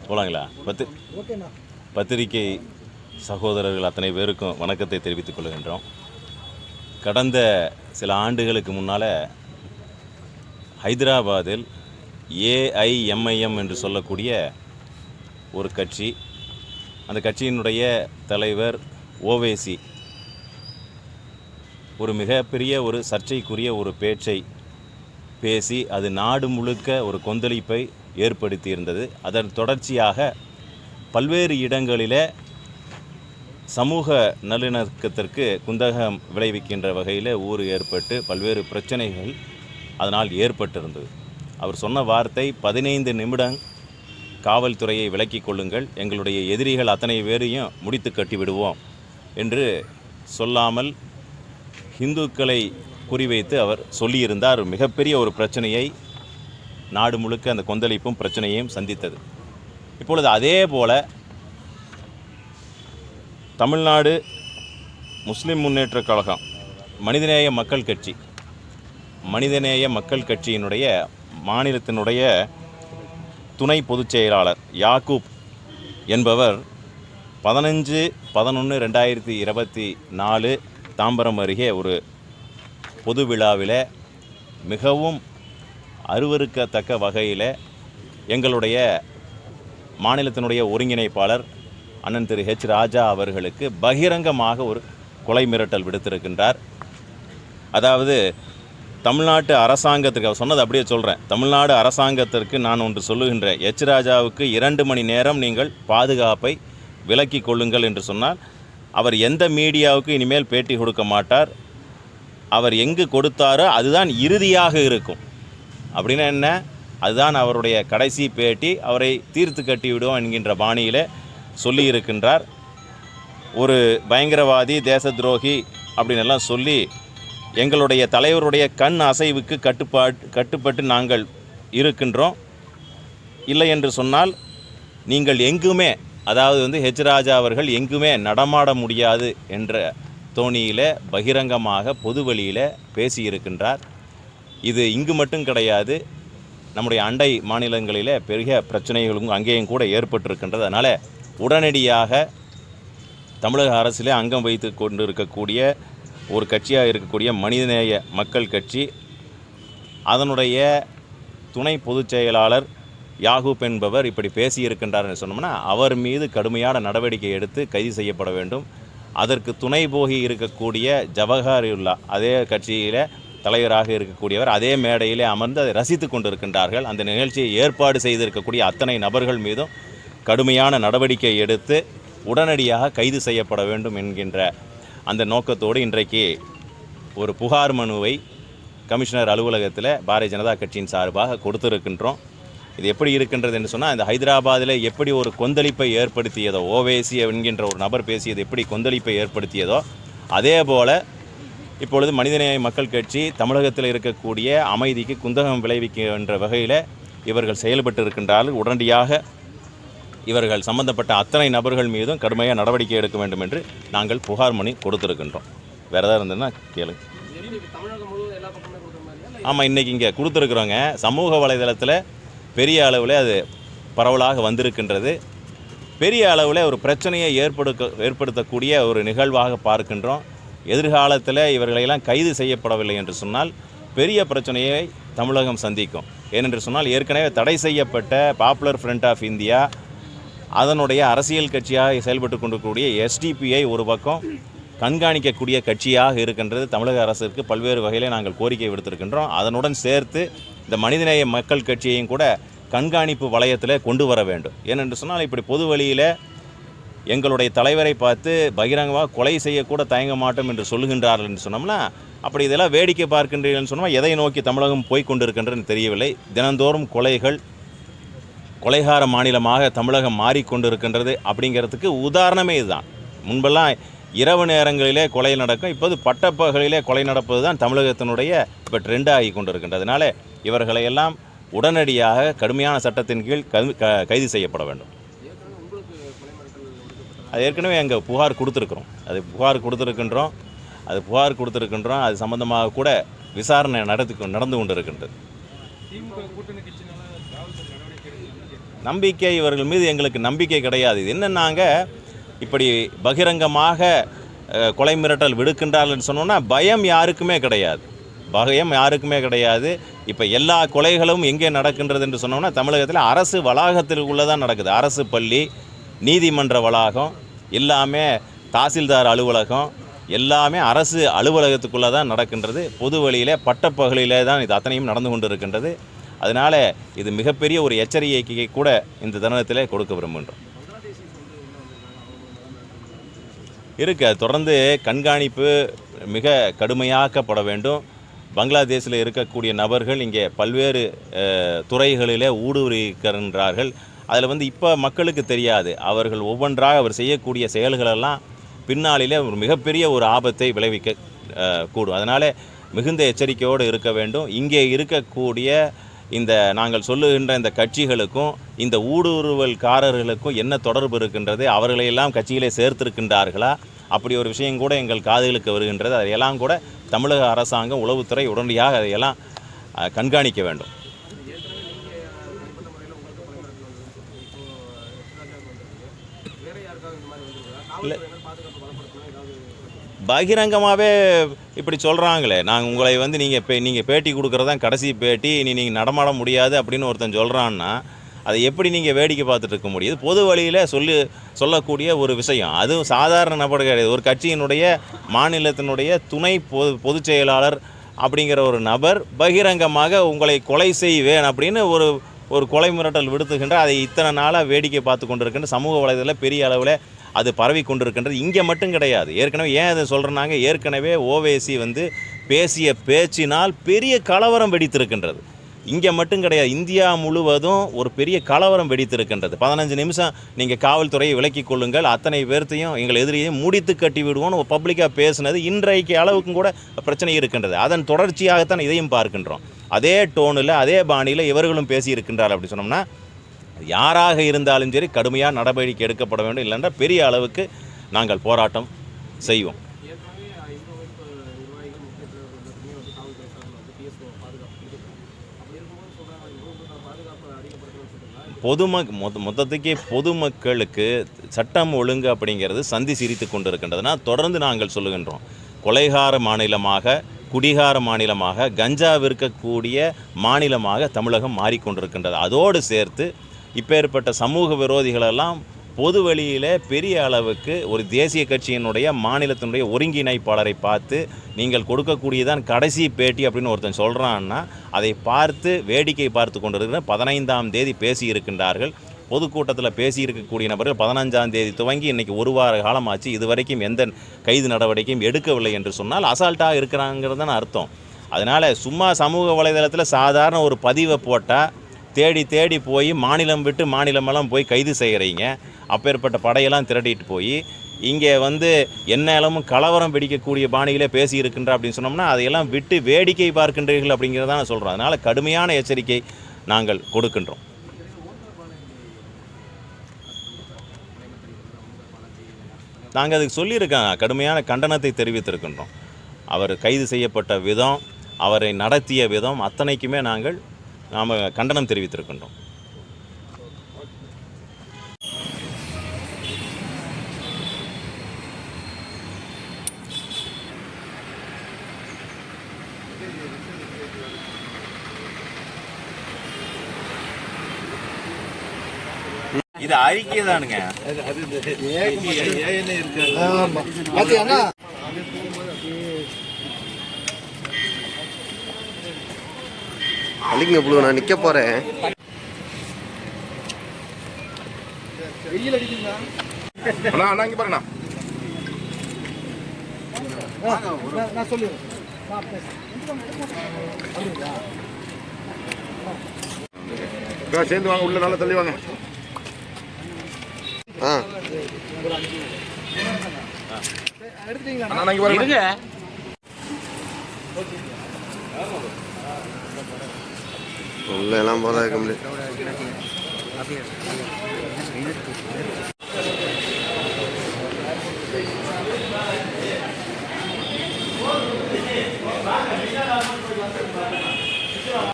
போலாங்களா? பத்திரிகை சகோதரர்கள் அத்தனை பேருக்கும் வணக்கத்தை தெரிவித்துக் கொள்கின்றோம். கடந்த சில ஆண்டுகளுக்கு முன்னால் ஹைதராபாத்தில் ஏஐஎம்ஐஎம் என்று சொல்லக்கூடிய ஒரு கட்சி, அந்த கட்சியினுடைய தலைவர் ஓவேசி ஒரு மிகப்பெரிய ஒரு சர்ச்சைக்குரிய ஒரு பேச்சை பேசி அது நாடு முழுக்க ஒரு கொந்தளிப்பை ஏற்படுத்தியிருந்தது. அதன் தொடர்ச்சியாக பல்வேறு இடங்களில் சமூக நல்லிணக்கத்திற்கு குந்தகம் விளைவிக்கின்ற வகையில் ஊர் ஏற்பட்டு பல்வேறு பிரச்சனைகள் அதனால் ஏற்பட்டிருந்தது. அவர் சொன்ன வார்த்தை, 15 நிமிடம் காவல்துறையை விலக்கிக் கொள்ளுங்கள், எங்களுடைய எதிரிகள் அத்தனை பேரையும் முடித்து கட்டிவிடுவோம் என்று சொல்லாமல் இந்துக்களை குறிவைத்து அவர் சொல்லியிருந்தார். மிகப்பெரிய ஒரு பிரச்சனையை நாடு முழுக்க அந்த கொந்தளிப்பும் பிரச்சனையையும் சந்தித்தது. இப்பொழுது அதே போல் தமிழ்நாடு முஸ்லிம் முன்னேற்றக் கழகம், மனிதநேய மக்கள் கட்சியினுடைய மாநிலத்தினுடைய துணை பொதுச் செயலாளர் யாக்கூப் என்பவர் 15/11/2024 தாம்பரம் அருகே ஒரு பொது விழாவில் மிகவும் அருவருக்கத்தக்க வகையில் எங்களுடைய மாநிலத்தினுடைய ஒருங்கிணைப்பாளர் அண்ணன் திரு ஹெச் ராஜா அவர்களுக்கு பகிரங்கமாக ஒரு கொலை மிரட்டல் விடுத்திருக்கின்றார். அதாவது தமிழ்நாட்டு அரசாங்கத்திற்கு, அவர் சொன்னது அப்படியே சொல்கிறேன், தமிழ்நாடு அரசாங்கத்திற்கு நான் ஒன்று சொல்லுகின்றேன், ஹெச் ராஜாவுக்கு 2 மணி நேரம் நீங்கள் பாதுகாப்பை விலக்கி கொள்ளுங்கள் என்று சொன்னால் அவர் எந்த மீடியாவுக்கு இனிமேல் பேட்டி கொடுக்க மாட்டார். அவர் எங்கு கொடுத்தாரோ அதுதான் இறுதியாக இருக்கும். அப்படின்னா என்ன? அதுதான் அவருடைய கடைசி பேட்டி. அவரை தீர்த்து கட்டிவிடுவோம் என்கின்ற பாணியில் சொல்லியிருக்கின்றார். ஒரு பயங்கரவாதி, தேச துரோகி அப்படின்னு எல்லாம் சொல்லி எங்களுடைய தலைவருடைய கண் அசைவுக்கு கட்டுப்பட்டு நாங்கள் இருக்கின்றோம். இல்லை என்று சொன்னால் நீங்கள் எங்குமே, அதாவது ஹெச் ராஜா அவர்கள் எங்குமே நடமாட முடியாது என்ற தோணியில் பகிரங்கமாக பொதுவெளியில் பேசியிருக்கின்றார். இது இங்கு மட்டும் கிடையாது, நம்முடைய அண்டை மாநிலங்களில் பெரிய பிரச்சனைகளும் அங்கேயும் கூட ஏற்பட்டிருக்கின்றது. அதனால் உடனடியாக தமிழக அரசிலே அங்கம் வைத்து கொண்டு இருக்கக்கூடிய ஒரு கட்சியாக இருக்கக்கூடிய மனிதநேய மக்கள் கட்சி, அதனுடைய துணை பொதுச் செயலாளர் யாகூப் என்பவர் இப்படி பேசியிருக்கின்றார் என்று சொன்னோம்னா அவர் மீது கடுமையான நடவடிக்கை எடுத்து கைது செய்யப்பட வேண்டும். அதற்கு துணை போகி இருக்கக்கூடிய ஜவஹருல்லா, அதே கட்சியில் தலைவராக இருக்கக்கூடியவர், அதே மேடையிலே அமர்ந்து அதை ரசித்து கொண்டிருக்கின்றார்கள். அந்த நிகழ்ச்சியை ஏற்பாடு செய்திருக்கக்கூடிய அத்தனை நபர்கள் மீதும் கடுமையான நடவடிக்கை எடுத்து உடனடியாக கைது செய்யப்பட வேண்டும் என்கின்ற அந்த நோக்கத்தோடு இன்றைக்கு ஒரு புகார் மனுவை கமிஷனர் அலுவலகத்தில் பாரதிய ஜனதா கட்சியின் சார்பாக கொடுத்திருக்கின்றோம். இது எப்படி இருக்கின்றது என்று சொன்னால், இந்த ஹைதராபாத்தில் எப்படி ஒரு கொந்தளிப்பை ஏற்படுத்தியதோ, ஓவேசி என்கின்ற ஒரு நபர் பேசியது எப்படி கொந்தளிப்பை ஏற்படுத்தியதோ, அதே போல் இப்பொழுது மனிதநேய மக்கள் கட்சி தமிழகத்தில் இருக்கக்கூடிய அமைதிக்கு குந்தகம் விளைவிக்கின்ற வகையில் இவர்கள் செயல்பட்டு இருக்கின்றார்கள். உடனடியாக இவர்கள் சம்பந்தப்பட்ட அத்தனை நபர்கள் மீதும் கடுமையாக நடவடிக்கை எடுக்க வேண்டும் என்று நாங்கள் புகார் மனு கொடுத்துருக்கின்றோம். வேறு ஏதாவது இருந்ததுன்னா கேளு. ஆமாம், இன்றைக்கி இங்கே கொடுத்துருக்குறோங்க. சமூக வலைதளத்தில் பெரிய அளவில் அது பரவலாக வந்திருக்கின்றது. பெரிய அளவில் ஒரு பிரச்சனையை ஏற்படுத்தக்கூடிய ஒரு நிகழ்வாக பார்க்கின்றோம். எதிர்காலத்தில் இவர்களையெல்லாம் கைது செய்யப்படவில்லை என்று சொன்னால் பெரிய பிரச்சனையை தமிழகம் சந்திக்கும். ஏனென்று சொன்னால், ஏற்கனவே தடை செய்யப்பட்ட பாப்புலர் ஃப்ரண்ட் ஆஃப் இந்தியா, அதனுடைய அரசியல் கட்சியாக செயல்பட்டு கொண்டிருக்கக்கூடிய எஸ்டிபிஐ ஒரு பக்கம் கண்காணிக்கக்கூடிய கட்சியாக இருக்கின்றது. தமிழக அரசுக்கு பல்வேறு வகையில் நாங்கள் கோரிக்கை விடுத்திருக்கின்றோம். அதனுடன் சேர்த்து இந்த மனிதநேய மக்கள் கட்சியையும் கூட கண்காணிப்பு வளையத்தில் கொண்டு வர வேண்டும். ஏனென்று சொன்னால், இப்படி பொது வழியில் எங்களுடைய தலைவரை பார்த்து பகிரங்கமாக கொலை செய்யக்கூட தயங்க மாட்டோம் என்று சொல்லுகின்றார்கள் என்று சொன்னோம்னா, அப்படி இதெல்லாம் வேடிக்கை பார்க்கின்றீர்கள்னு சொன்னால் எதை நோக்கி தமிழகம் போய்கொண்டிருக்கின்றன்னு தெரியவில்லை. தினந்தோறும் கொலைகார மாநிலமாக தமிழகம் மாறிக்கொண்டிருக்கின்றது அப்படிங்கிறதுக்கு உதாரணமே இதுதான். முன்பெல்லாம் இரவு நேரங்களிலே கொலை நடக்கும், இப்போது பட்டப்பகலிலே கொலை நடப்பது தான் தமிழகத்தினுடைய இப்போ ட்ரெண்டாக ஆகி கொண்டிருக்கின்றது. அதனால் இவர்களையெல்லாம் உடனடியாக கடுமையான சட்டத்தின் கீழ் கைது செய்யப்பட வேண்டும். அது ஏற்கனவே அங்கே புகார் கொடுத்துருக்கின்றோம். அது சம்பந்தமாக கூட விசாரணை நடந்து கொண்டிருக்கின்றது. நம்பிக்கை இவர்கள் மீது எங்களுக்கு நம்பிக்கை கிடையாது. இது என்னன்னாங்க இப்படி பகிரங்கமாக கொலை மிரட்டல் விடுக்கின்றார்கள் சொன்னோன்னா பயம் யாருக்குமே கிடையாது. இப்போ எல்லா கொலைகளும் எங்கே நடக்கின்றது என்று சொன்னோம்னா தமிழகத்தில் அரசு வளாகத்திற்குள்ளே தான் நடக்குது. அரசு பள்ளி, நீதிமன்ற வளாகம், எல்லாமே தாசில்தார் அலுவலகம், எல்லாமே அரசு அலுவலகத்துக்குள்ளே தான் நடக்கின்றது. பொது வழியிலே பட்டப்பகலிலே தான் இது அத்தனையும் நடந்து கொண்டு இருக்கின்றது. அதனால் இது மிகப்பெரிய ஒரு எச்சரிக்கையை கூட இந்த தருணத்தில் கொடுக்க விரும்புகின்றோம். அது தொடர்ந்து கண்காணிப்பு மிக கடுமையாக்கப்பட வேண்டும். பங்களாதேஷில் இருக்கக்கூடிய நபர்கள் இங்கே பல்வேறு துறைகளிலே ஊடுருவுகின்றார்கள். அதில் இப்போ மக்களுக்கு தெரியாது. அவர்கள் ஒவ்வொன்றாக அவர் செய்யக்கூடிய செயல்களெல்லாம் பின்னாளிலே ஒரு மிகப்பெரிய ஒரு ஆபத்தை விளைவிக்க கூடும். அதனால் மிகுந்த எச்சரிக்கையோடு இருக்க வேண்டும். இங்கே இருக்கக்கூடிய இந்த நாங்கள் சொல்லுகின்ற இந்த கட்சிகளுக்கும் இந்த ஊடுருவல்காரர்களுக்கும் என்ன தொடர்பு இருக்கின்றது, அவர்களையெல்லாம் கட்சியிலே சேர்த்திருக்கின்றார்களா, அப்படி ஒரு விஷயம் கூட எங்கள் காதுகளுக்கு வருகின்றது. அதையெல்லாம் கூட தமிழக அரசாங்கம், உளவுத்துறை உடனடியாக அதையெல்லாம் கண்காணிக்க வேண்டும். இல்லை, பகிரங்கமாகவே இப்படி சொல்கிறாங்களே, நாங்கள் உங்களை நீங்கள் பேட்டி கொடுக்குறதான் கடைசி பேட்டி, நீங்கள் நடமாட முடியாது அப்படின்னு ஒருத்தன் சொல்கிறான்னா அதை எப்படி நீங்கள் வேடிக்கை பார்த்துட்டு இருக்க முடியுது? பொது வழியில் சொல்லக்கூடிய ஒரு விஷயம். அதுவும் சாதாரண நபர் கிடையாது. ஒரு கட்சியினுடைய மாநிலத்தினுடைய துணை பொதுச் செயலாளர் அப்படிங்கிற ஒரு நபர் பகிரங்கமாக உங்களை கொலை செய்வேன் அப்படின்னு ஒரு கொலை மிரட்டல் விடுத்துகின்ற, அதை இத்தனை நாளாக வேடிக்கை பார்த்து கொண்டிருக்கின்ற சமூக வலைதளத்தில் பெரிய அளவில் அது பரவி கொண்டிருக்கின்றது. இங்கே மட்டும் கிடையாது. ஏற்கனவே ஏன் அதை சொல்கிறேன்னாங்க, ஏற்கனவே ஓவேசி பேசிய பேச்சினால் பெரிய கலவரம் வெடித்திருக்கின்றது. இங்கே மட்டும் கிடையாது, இந்தியா முழுவதும் ஒரு பெரிய கலவரம் வெடித்திருக்கின்றது. 15 நிமிஷம் நீங்கள் காவல்துறையை விலக்கிக் கொள்ளுங்கள், அத்தனை பேர்த்தையும் எங்கள் எதிரியையும் முடித்து கட்டி விடுவோன்னு பப்ளிக்காக பேசுனது இன்றைக்கு அளவுக்கும் கூட பிரச்சனை இருக்கின்றது. அதன் தொடர்ச்சியாகத்தான் இதையும் பார்க்கின்றோம். அதே டோனில் அதே பாணியில் இவர்களும் பேசியிருக்கின்றார். அப்படி சொன்னோம்னா யாராக இருந்தாலும் சரி கடுமையாக நடவடிக்கை எடுக்கப்பட வேண்டும். இல்லைன்றால் பெரிய அளவுக்கு நாங்கள் போராட்டம் செய்வோம். மொத்தத்துக்கே பொதுமக்களுக்கு சட்டம் ஒழுங்கு அப்படிங்கிறது சந்தி சிரித்து கொண்டு இருக்கின்றதுனா தொடர்ந்து நாங்கள் சொல்லுகின்றோம். கொலைகார மாநிலமாக, குடிகார மாநிலமாக, கஞ்சா விற்கக்கூடிய மாநிலமாக தமிழகம் மாறிக்கொண்டிருக்கின்றது. அதோடு சேர்த்து இப்பேற்பட்ட சமூக விரோதிகளெல்லாம் பொது வழியில் பெரிய அளவுக்கு ஒரு தேசிய கட்சியினுடைய மாநிலத்தினுடைய ஒருங்கிணைப்பாளரை பார்த்து நீங்கள் கொடுக்கக்கூடியதான் கடைசி பேட்டி அப்படின்னு ஒருத்தன் சொல்கிறான்னா அதை பார்த்து வேடிக்கை பார்த்து கொண்டிருக்கிற 15ஆம் தேதி பேசியிருக்கின்றார்கள். பொதுக்கூட்டத்தில் பேசியிருக்கக்கூடிய நபர்கள் 15ஆம் தேதி துவங்கி இன்றைக்கி ஒரு வார காலமாச்சு, இதுவரைக்கும் எந்த கைது நடவடிக்கையும் எடுக்கவில்லை என்று சொன்னால் அசால்ட்டாக இருக்கிறாங்கிறது தான் அர்த்தம். அதனால் சும்மா சமூக வலைதளத்தில் சாதாரண ஒரு பதிவை போட்டால் தேடி போய் மாநிலம் விட்டு மாநிலமெல்லாம் போய் கைது செய்கிறீங்க. அப்பேற்பட்ட படையெல்லாம் திரட்டிட்டு போய் இங்கே எந்நேரமும் கலவரம் வெடிக்கக்கூடிய பாணியிலே பேசியிருக்கின்ற அப்படின்னு சொன்னோம்னா அதையெல்லாம் விட்டு வேடிக்கை பார்க்கின்றீர்கள் அப்படிங்கிறத நான் சொல்கிறோம். அதனால் கடுமையான எச்சரிக்கை நாங்கள் கொடுக்கின்றோம். நாங்கள் அதுக்கு சொல்லியிருக்கோம், கடுமையான கண்டனத்தை தெரிவித்திருக்கின்றோம். அவர் கைது செய்யப்பட்ட விதம், அவரை நடத்திய விதம் அத்தனைக்குமே நாம் கண்டனம் தெரிவித்திருக்கின்றோம். இது அறிக்கை தானுங்க. அழிங்க ப்ளூ, நான் நிக்க போறேன். வெயில் அடிக்குங்களா அண்ணா? அண்ணா இங்க பாருண்ணா. நான் சொல்லுறேன். சேர்ந்து வாங்க, உள்ள நல்லா தள்ளி வாங்க. அண்ணா இங்க பாருங்க. உள்ள எல்லாம் போல இருக்க முடியும்.